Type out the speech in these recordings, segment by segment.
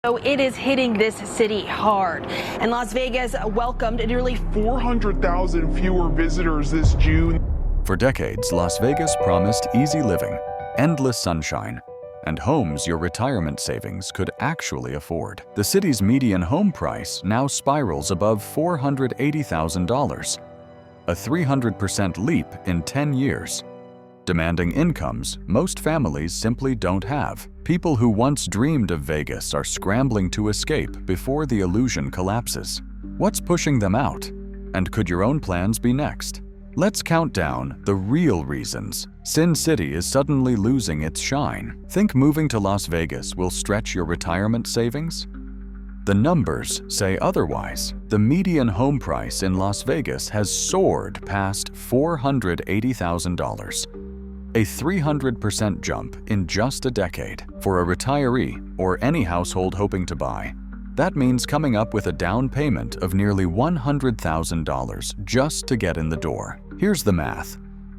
So it is hitting this city hard, and Las Vegas welcomed nearly 400,000 fewer visitors this June. For decades, Las Vegas promised easy living, endless sunshine, and homes your retirement savings could actually afford. The city's median home price now spirals above $480,000, a 300% leap in 10 years. Demanding incomes most families simply don't have. People who once dreamed of Vegas are scrambling to escape before the illusion collapses. What's pushing them out? And could your own plans be next? Let's count down the real reasons Sin City is suddenly losing its shine. Think moving to Las Vegas will stretch your retirement savings? The numbers say otherwise. The median home price in Las Vegas has soared past $480,000. A 300% jump in just a decade. For a retiree or any household hoping to buy, that means coming up with a down payment of nearly $100,000 just to get in the door. Here's the math.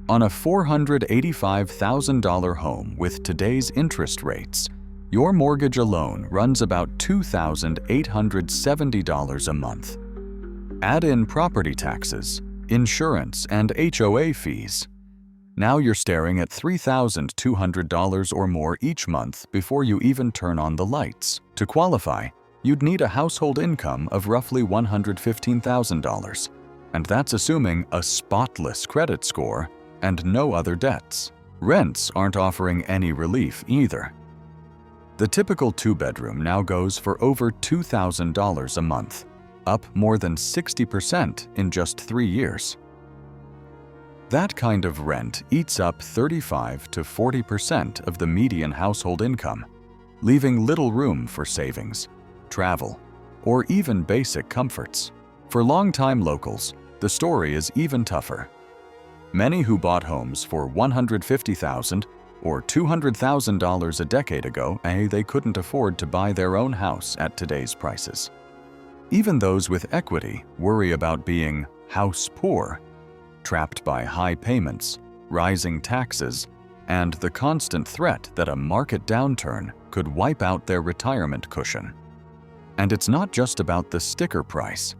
On a $485,000 home with today's interest rates, your mortgage alone runs about $2,870 a month. Add in property taxes, insurance, and HOA fees. Now you're staring at $3,200 or more each month before you even turn on the lights. To qualify, you'd need a household income of roughly $115,000, and that's assuming a spotless credit score and no other debts. Rents aren't offering any relief either. The typical two-bedroom now goes for over $2,000 a month, up more than 60% in just 3 years. That kind of rent eats up 35 to 40% of the median household income, leaving little room for savings, travel, or even basic comforts. For longtime locals, the story is even tougher. Many who bought homes for $150,000 or $200,000 a decade ago, they couldn't afford to buy their own house at today's prices. Even those with equity worry about being house poor, trapped by high payments, rising taxes, and the constant threat that a market downturn could wipe out their retirement cushion. And it's not just about the sticker price.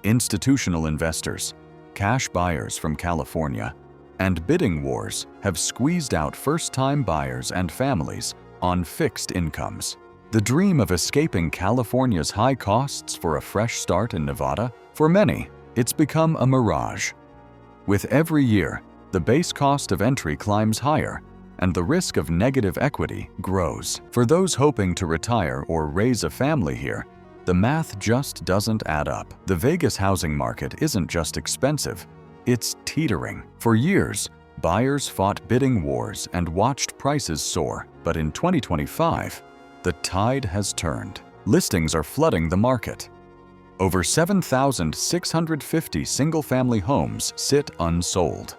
Institutional investors, cash buyers from California, and bidding wars have squeezed out first-time buyers and families on fixed incomes. The dream of escaping California's high costs for a fresh start in Nevada? For many, it's become a mirage. With every year, the base cost of entry climbs higher, and the risk of negative equity grows. For those hoping to retire or raise a family here, the math just doesn't add up. The Vegas housing market isn't just expensive, it's teetering. For years, buyers fought bidding wars and watched prices soar. But in 2025, the tide has turned. Listings are flooding the market. Over 7,650 single-family homes sit unsold,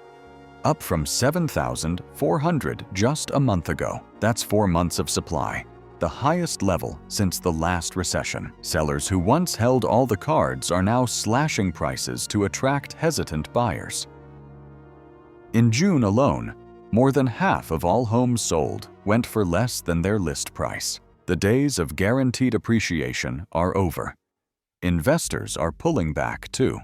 up from 7,400 just a month ago. That's 4 months of supply, the highest level since the last recession. Sellers who once held all the cards are now slashing prices to attract hesitant buyers. In June alone, more than half of all homes sold went for less than their list price. The days of guaranteed appreciation are over. Investors are pulling back too.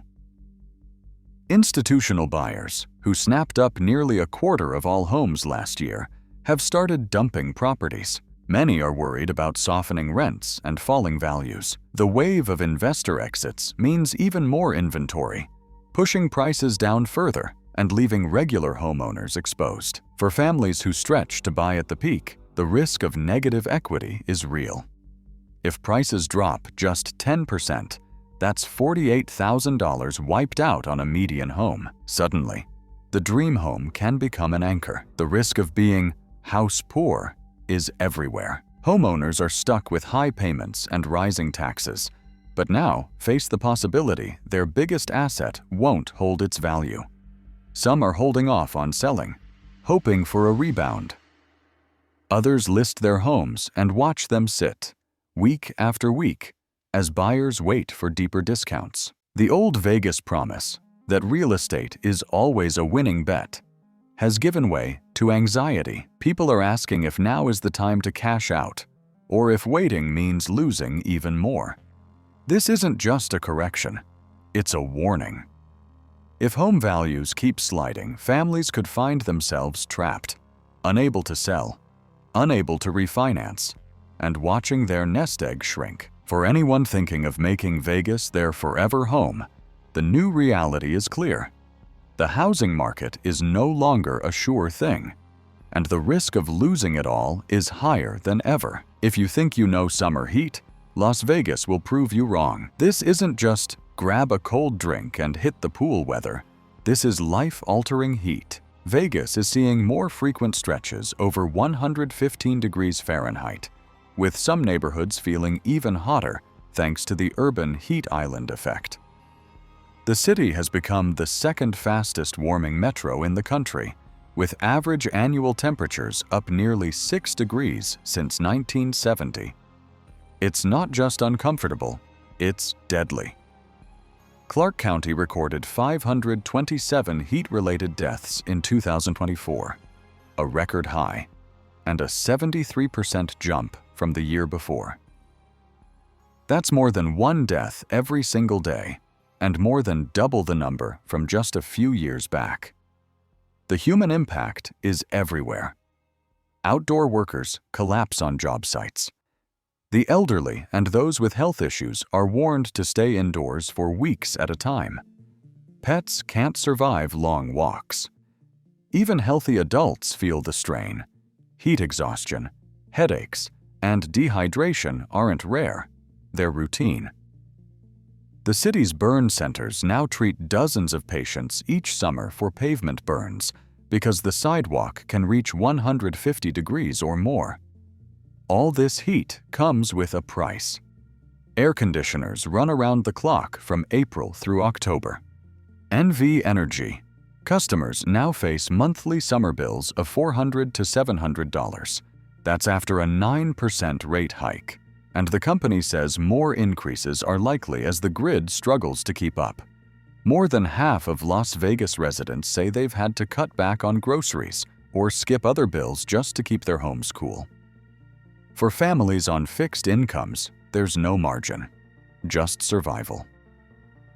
Institutional buyers, who snapped up nearly a quarter of all homes last year, have started dumping properties. Many are worried about softening rents and falling values. The wave of investor exits means even more inventory, pushing prices down further and leaving regular homeowners exposed. For families who stretch to buy at the peak, the risk of negative equity is real. If prices drop just 10%, that's $48,000 wiped out on a median home. Suddenly, the dream home can become an anchor. The risk of being house poor is everywhere. Homeowners are stuck with high payments and rising taxes, but now face the possibility their biggest asset won't hold its value. Some are holding off on selling, hoping for a rebound. Others list their homes and watch them sit, week after week, as buyers wait for deeper discounts. The old Vegas promise that real estate is always a winning bet has given way to anxiety. People are asking if now is the time to cash out or if waiting means losing even more. This isn't just a correction, it's a warning. If home values keep sliding, families could find themselves trapped, unable to sell, unable to refinance, and watching their nest egg shrink. For anyone thinking of making Vegas their forever home, the new reality is clear. The housing market is no longer a sure thing, and the risk of losing it all is higher than ever. If you think you know summer heat, Las Vegas will prove you wrong. This isn't just grab a cold drink and hit the pool weather. This is life-altering heat. Vegas is seeing more frequent stretches over 115 degrees Fahrenheit, with some neighborhoods feeling even hotter thanks to the urban heat island effect. The city has become the second fastest warming metro in the country, with average annual temperatures up nearly 6 degrees since 1970. It's not just uncomfortable, it's deadly. Clark County recorded 527 heat-related deaths in 2024, a record high, and a 73% jump from the year before. That's more than one death every single day, and more than double the number from just a few years back. The human impact is everywhere. Outdoor workers collapse on job sites. The elderly and those with health issues are warned to stay indoors for weeks at a time. Pets can't survive long walks. Even healthy adults feel the strain. Heat exhaustion, headaches, and dehydration aren't rare, they're routine. The city's burn centers now treat dozens of patients each summer for pavement burns because the sidewalk can reach 150 degrees or more. All this heat comes with a price. Air conditioners run around the clock from April through October. NV Energy. Customers now face monthly summer bills of $400 to $700. That's after a 9% rate hike. And the company says more increases are likely as the grid struggles to keep up. More than half of Las Vegas residents say they've had to cut back on groceries or skip other bills just to keep their homes cool. For families on fixed incomes, there's no margin, just survival.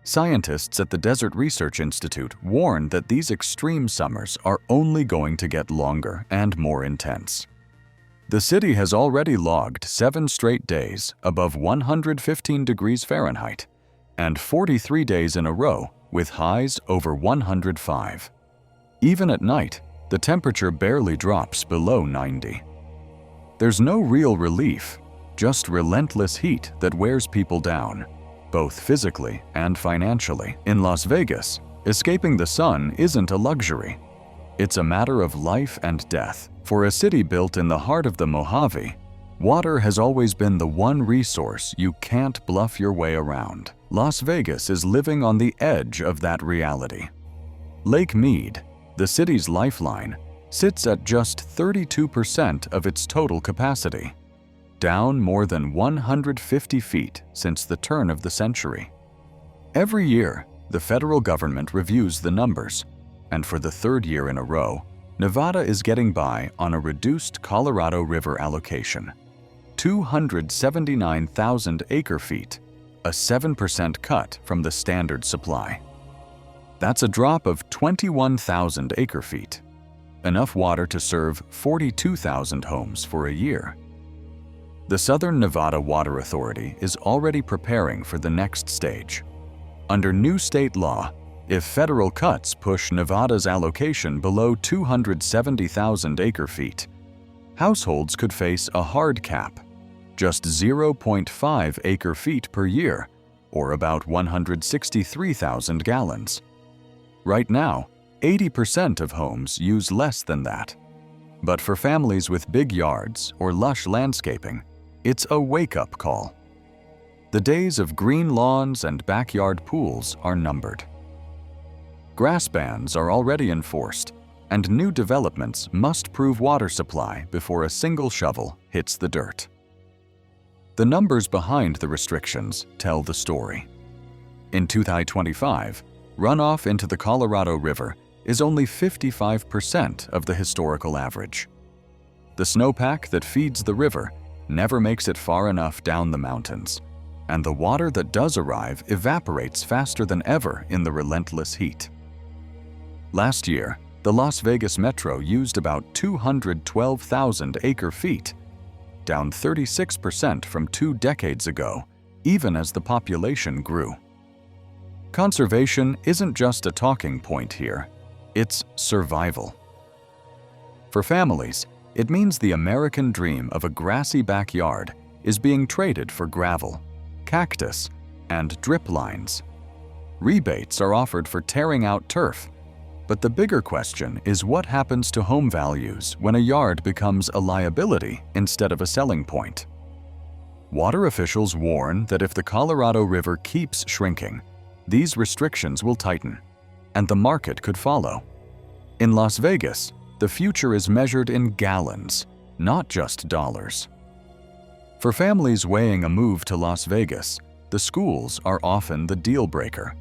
Scientists at the Desert Research Institute warn that these extreme summers are only going to get longer and more intense. The city has already logged 7 straight days above 115 degrees Fahrenheit and 43 days in a row with highs over 105. Even at night, the temperature barely drops below 90. There's no real relief, just relentless heat that wears people down, both physically and financially. In Las Vegas, escaping the sun isn't a luxury. It's a matter of life and death. For a city built in the heart of the Mojave, water has always been the one resource you can't bluff your way around. Las Vegas is living on the edge of that reality. Lake Mead, the city's lifeline, sits at just 32% of its total capacity, down more than 150 feet since the turn of the century. Every year, the federal government reviews the numbers, and for the third year in a row, Nevada is getting by on a reduced Colorado River allocation, 279,000 acre-feet, a 7% cut from the standard supply. That's a drop of 21,000 acre-feet, enough water to serve 42,000 homes for a year. The Southern Nevada Water Authority is already preparing for the next stage. Under new state law, if federal cuts push Nevada's allocation below 270,000 acre-feet, households could face a hard cap, just 0.5 acre-feet per year, or about 163,000 gallons. Right now, 80% of homes use less than that. But for families with big yards or lush landscaping, it's a wake-up call. The days of green lawns and backyard pools are numbered. Grass bans are already enforced, and new developments must prove water supply before a single shovel hits the dirt. The numbers behind the restrictions tell the story. In 2025, runoff into the Colorado River is only 55% of the historical average. The snowpack that feeds the river never makes it far enough down the mountains, and the water that does arrive evaporates faster than ever in the relentless heat. Last year, the Las Vegas Metro used about 212,000 acre-feet, down 36% from 2 decades ago, even as the population grew. Conservation isn't just a talking point here, it's survival. For families, it means the American dream of a grassy backyard is being traded for gravel, cactus, and drip lines. Rebates are offered for tearing out turf, but the bigger question is what happens to home values when a yard becomes a liability instead of a selling point. Water officials warn that if the Colorado River keeps shrinking, these restrictions will tighten, and the market could follow. In Las Vegas, the future is measured in gallons, not just dollars. For families weighing a move to Las Vegas, the schools are often the deal breaker.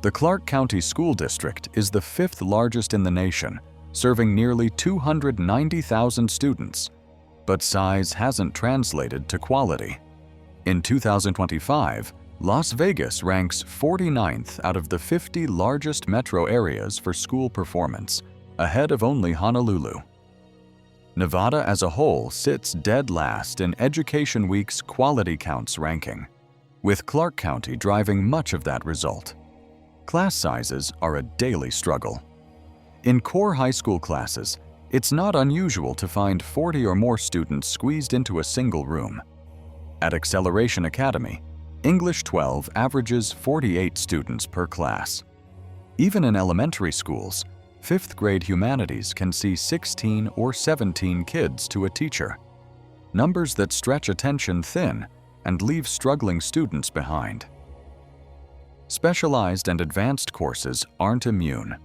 The Clark County School District is the 5th largest in the nation, serving nearly 290,000 students, but size hasn't translated to quality. In 2025, Las Vegas ranks 49th out of the 50 largest metro areas for school performance, ahead of only Honolulu. Nevada as a whole sits dead last in Education Week's Quality Counts ranking, with Clark County driving much of that result. Class sizes are a daily struggle. In core high school classes, it's not unusual to find 40 or more students squeezed into a single room. At Escalating Academy, English 12 averages 48 students per class. Even in elementary schools, 5th grade humanities can see 16 or 17 kids to a teacher, numbers that stretch attention thin and leave struggling students behind. Specialized and advanced courses aren't immune.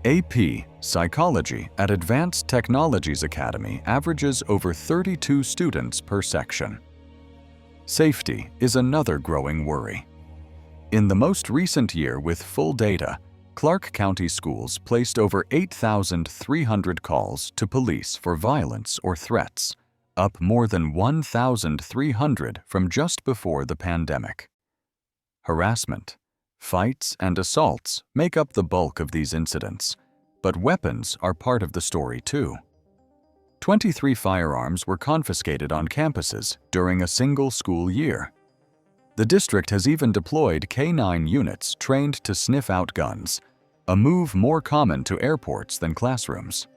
AP Psychology at Advanced Technologies Academy averages over 32 students per section. Safety is another growing worry. In the most recent year with full data, Clark County schools placed over 8,300 calls to police for violence or threats, up more than 1,300 from just before the pandemic. Harassment, fights, and assaults make up the bulk of these incidents, but weapons are part of the story too. 23 firearms were confiscated on campuses during a single school year. The district has even deployed K-9 units trained to sniff out guns, a move more common to airports than classrooms.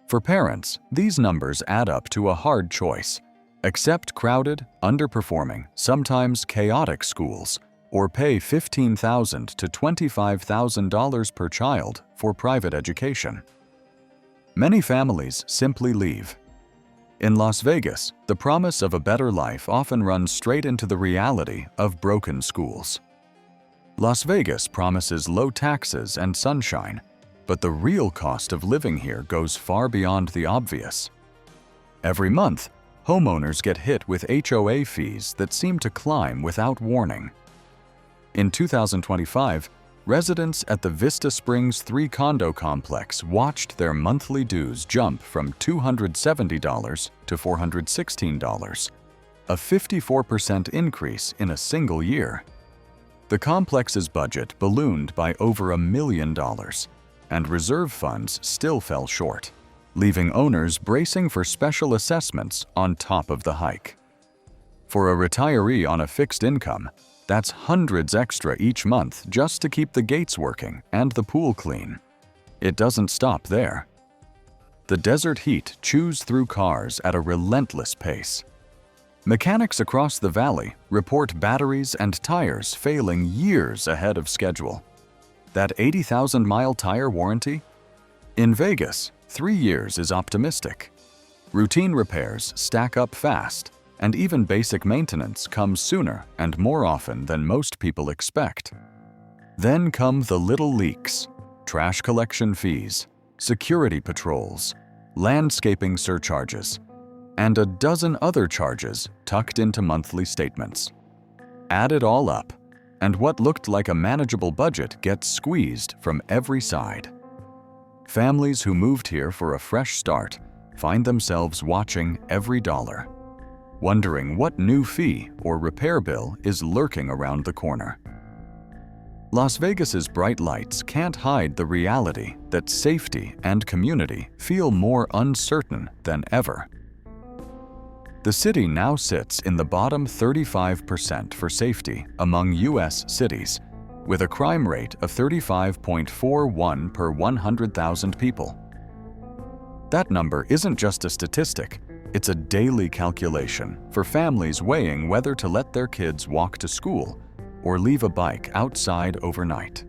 For parents, these numbers add up to a hard choice: accept crowded, underperforming, sometimes chaotic schools, or pay $15,000 to $25,000 per child for private education. Many families simply leave. In Las Vegas, the promise of a better life often runs straight into the reality of broken schools. Las Vegas promises low taxes and sunshine, but the real cost of living here goes far beyond the obvious. Every month, homeowners get hit with HOA fees that seem to climb without warning. In 2025, residents at the Vista Springs 3 condo complex watched their monthly dues jump from $270 to $416, a 54% increase in a single year. The complex's budget ballooned by over $1 million, and reserve funds still fell short, leaving owners bracing for special assessments on top of the hike. For a retiree on a fixed income, that's hundreds extra each month just to keep the gates working and the pool clean. It doesn't stop there. The desert heat chews through cars at a relentless pace. Mechanics across the valley report batteries and tires failing years ahead of schedule. That 80,000-mile tire warranty? In Vegas, 3 years is optimistic. Routine repairs stack up fast, and even basic maintenance comes sooner and more often than most people expect. Then come the little leaks, trash collection fees, security patrols, landscaping surcharges, and a dozen other charges tucked into monthly statements. Add it all up, and what looked like a manageable budget gets squeezed from every side. Families who moved here for a fresh start find themselves watching every dollar, wondering what new fee or repair bill is lurking around the corner. Las Vegas's bright lights can't hide the reality that safety and community feel more uncertain than ever. The city now sits in the bottom 35% for safety among U.S. cities, with a crime rate of 35.41 per 100,000 people. That number isn't just a statistic, it's a daily calculation for families weighing whether to let their kids walk to school or leave a bike outside overnight.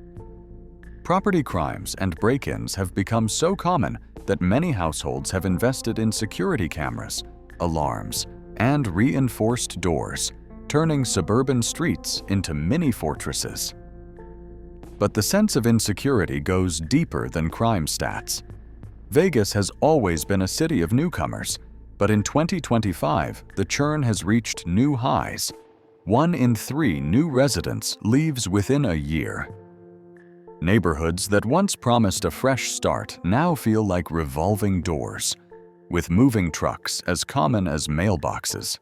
Property crimes and break-ins have become so common that many households have invested in security cameras, alarms, and reinforced doors, turning suburban streets into mini fortresses. But the sense of insecurity goes deeper than crime stats. Vegas has always been a city of newcomers, but in 2025, the churn has reached new highs. 1 in 3 new residents leaves within a year. Neighborhoods that once promised a fresh start now feel like revolving doors, with moving trucks as common as mailboxes.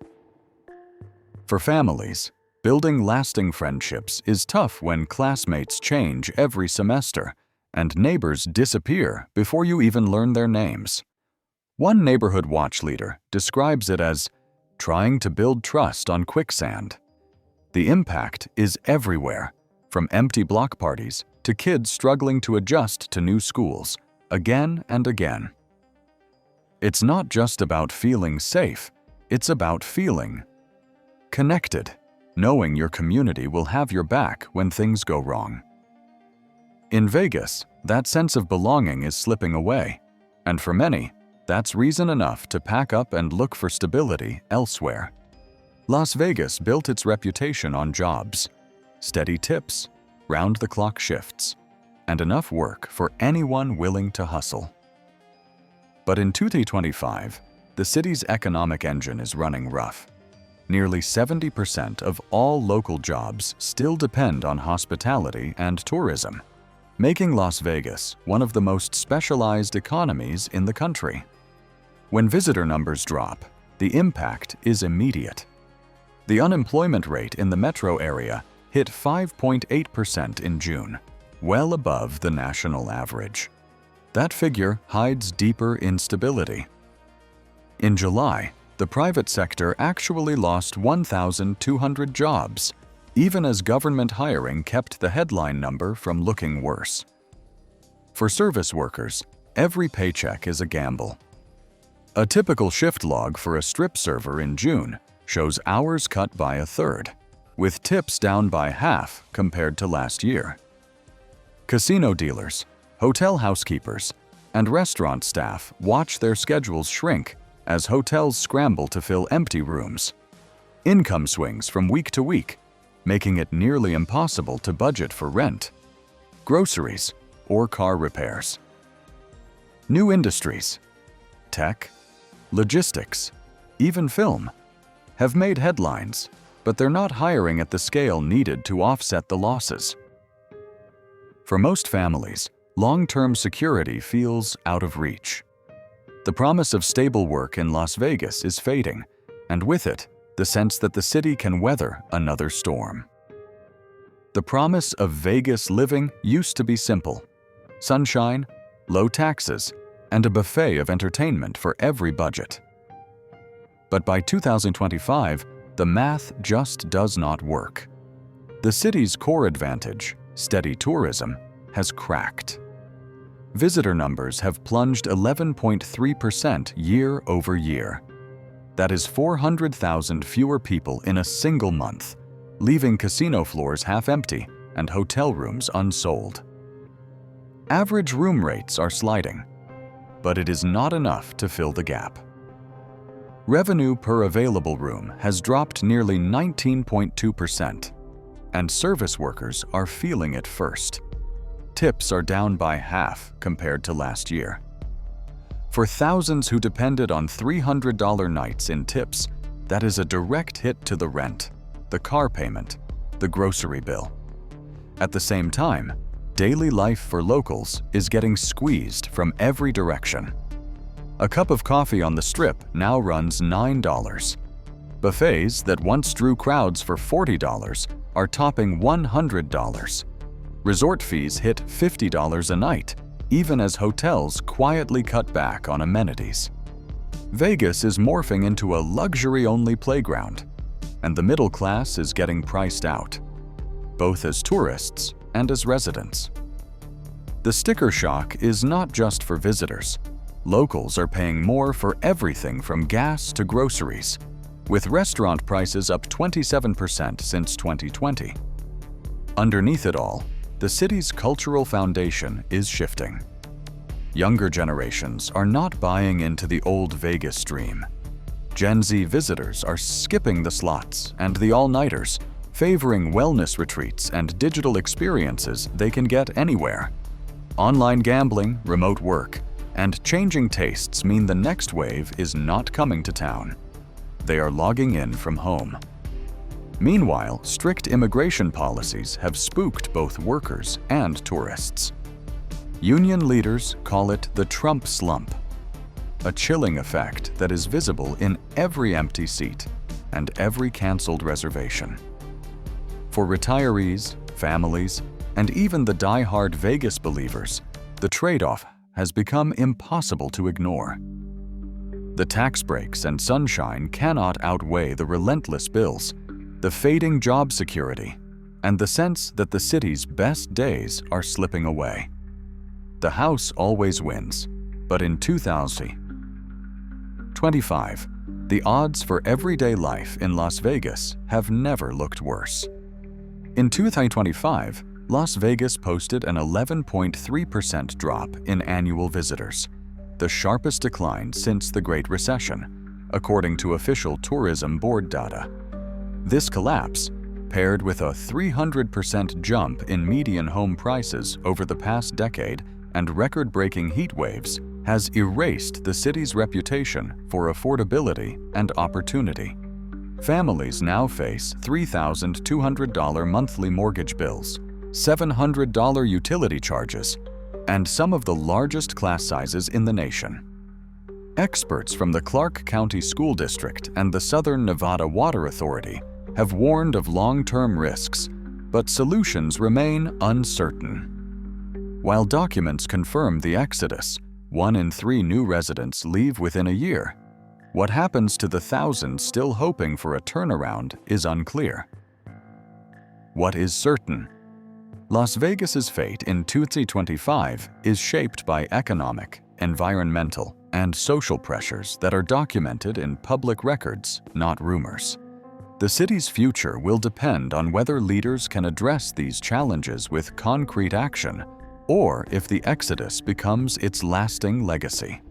For families, building lasting friendships is tough when classmates change every semester and neighbors disappear before you even learn their names. One neighborhood watch leader describes it as trying to build trust on quicksand. The impact is everywhere, from empty block parties to kids struggling to adjust to new schools, again and again. It's not just about feeling safe, it's about feeling connected, knowing your community will have your back when things go wrong. In Vegas, that sense of belonging is slipping away, and for many, that's reason enough to pack up and look for stability elsewhere. Las Vegas built its reputation on jobs, steady tips, round-the-clock shifts, and enough work for anyone willing to hustle. But in 2025, the city's economic engine is running rough. Nearly 70% of all local jobs still depend on hospitality and tourism, making Las Vegas one of the most specialized economies in the country. When visitor numbers drop, the impact is immediate. The unemployment rate in the metro area hit 5.8% in June, well above the national average. That figure hides deeper instability. In July, the private sector actually lost 1,200 jobs, even as government hiring kept the headline number from looking worse. For service workers, every paycheck is a gamble. A typical shift log for a strip server in June shows hours cut by a third, with tips down by half compared to last year. Casino dealers, hotel housekeepers, and restaurant staff watch their schedules shrink as hotels scramble to fill empty rooms. Income swings from week to week, making it nearly impossible to budget for rent, groceries, or car repairs. New industries, tech, logistics, even film, have made headlines, but they're not hiring at the scale needed to offset the losses. For most families, long-term security feels out of reach. The promise of stable work in Las Vegas is fading, and with it, the sense that the city can weather another storm. The promise of Vegas living used to be simple: sunshine, low taxes, and a buffet of entertainment for every budget. But by 2025, the math just does not work. The city's core advantage, steady tourism, has cracked. Visitor numbers have plunged 11.3% year over year. That is 400,000 fewer people in a single month, leaving casino floors half empty and hotel rooms unsold. Average room rates are sliding, but it is not enough to fill the gap. Revenue per available room has dropped nearly 19.2%, and service workers are feeling it first. Tips are down by half compared to last year. For thousands who depended on $300 nights in tips, that is a direct hit to the rent, the car payment, the grocery bill. At the same time, daily life for locals is getting squeezed from every direction. A cup of coffee on the Strip now runs $9. Buffets that once drew crowds for $40 are topping $100. Resort fees hit $50 a night, even as hotels quietly cut back on amenities. Vegas is morphing into a luxury-only playground, and the middle class is getting priced out, both as tourists and as residents. The sticker shock is not just for visitors. Locals are paying more for everything from gas to groceries, with restaurant prices up 27% since 2020. Underneath it all, the city's cultural foundation is shifting. Younger generations are not buying into the old Vegas dream. Gen Z visitors are skipping the slots and the all-nighters, favoring wellness retreats and digital experiences they can get anywhere. Online gambling, remote work, and changing tastes mean the next wave is not coming to town. They are logging in from home. Meanwhile, strict immigration policies have spooked both workers and tourists. Union leaders call it the Trump slump, a chilling effect that is visible in every empty seat and every canceled reservation. For retirees, families, and even the die-hard Vegas believers, the trade-off has become impossible to ignore. The tax breaks and sunshine cannot outweigh the relentless bills, the fading job security, and the sense that the city's best days are slipping away. The house always wins, but in 2025, the odds for everyday life in Las Vegas have never looked worse. In 2025, Las Vegas posted an 11.3% drop in annual visitors, the sharpest decline since the Great Recession, according to official tourism board data. This collapse, paired with a 300% jump in median home prices over the past decade and record-breaking heat waves, has erased the city's reputation for affordability and opportunity. Families now face $3,200 monthly mortgage bills, $700 utility charges, and some of the largest class sizes in the nation. Experts from the Clark County School District and the Southern Nevada Water Authority have warned of long-term risks, but solutions remain uncertain. While documents confirm the exodus, 1 in 3 new residents leave within a year. What happens to the thousands still hoping for a turnaround is unclear. What is certain? Las Vegas's fate in 2025 is shaped by economic, environmental, and social pressures that are documented in public records, not rumors. The city's future will depend on whether leaders can address these challenges with concrete action or if the exodus becomes its lasting legacy.